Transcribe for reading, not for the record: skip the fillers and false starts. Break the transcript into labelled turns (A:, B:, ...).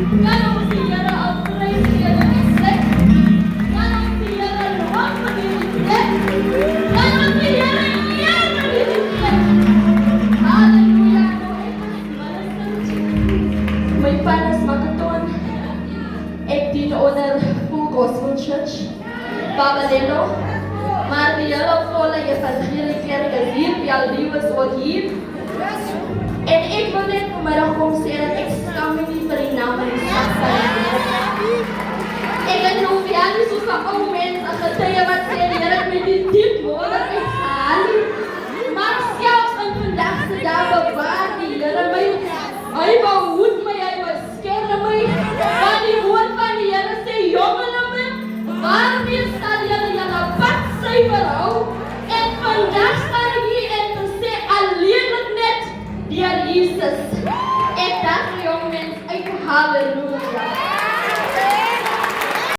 A: Gaano si Yara ang praise niya ng isip? Gaano si Yara luwag mag-iisip? Gaano si Yara iyan mag-iisip? Hallelujah! Ano ay malas ng Diyos. May panas magkaton. Owner full gospel church. Babalelo. Maria Fola Evangelische Kerk hier, al liefdes wordt hier. En ik wil dit vanmiddag kom zeggen, ik stam me niet voor die naam en ik zag ik geloof ja niet zo van oude mensen, als het tegen wat zeggen, ja dat met die diep woorden gaan. Maar zelfs een vandagse dag bewaar die Heere my. Hy behoed my, hy beskerm my. Want die woord van die Heere sê, jongelingen, waarmee sal julle pad suiwer hou? En vandag staan ek hier en te sê, alleenlik net deur Jesus. En dat jong mens uit halleluja.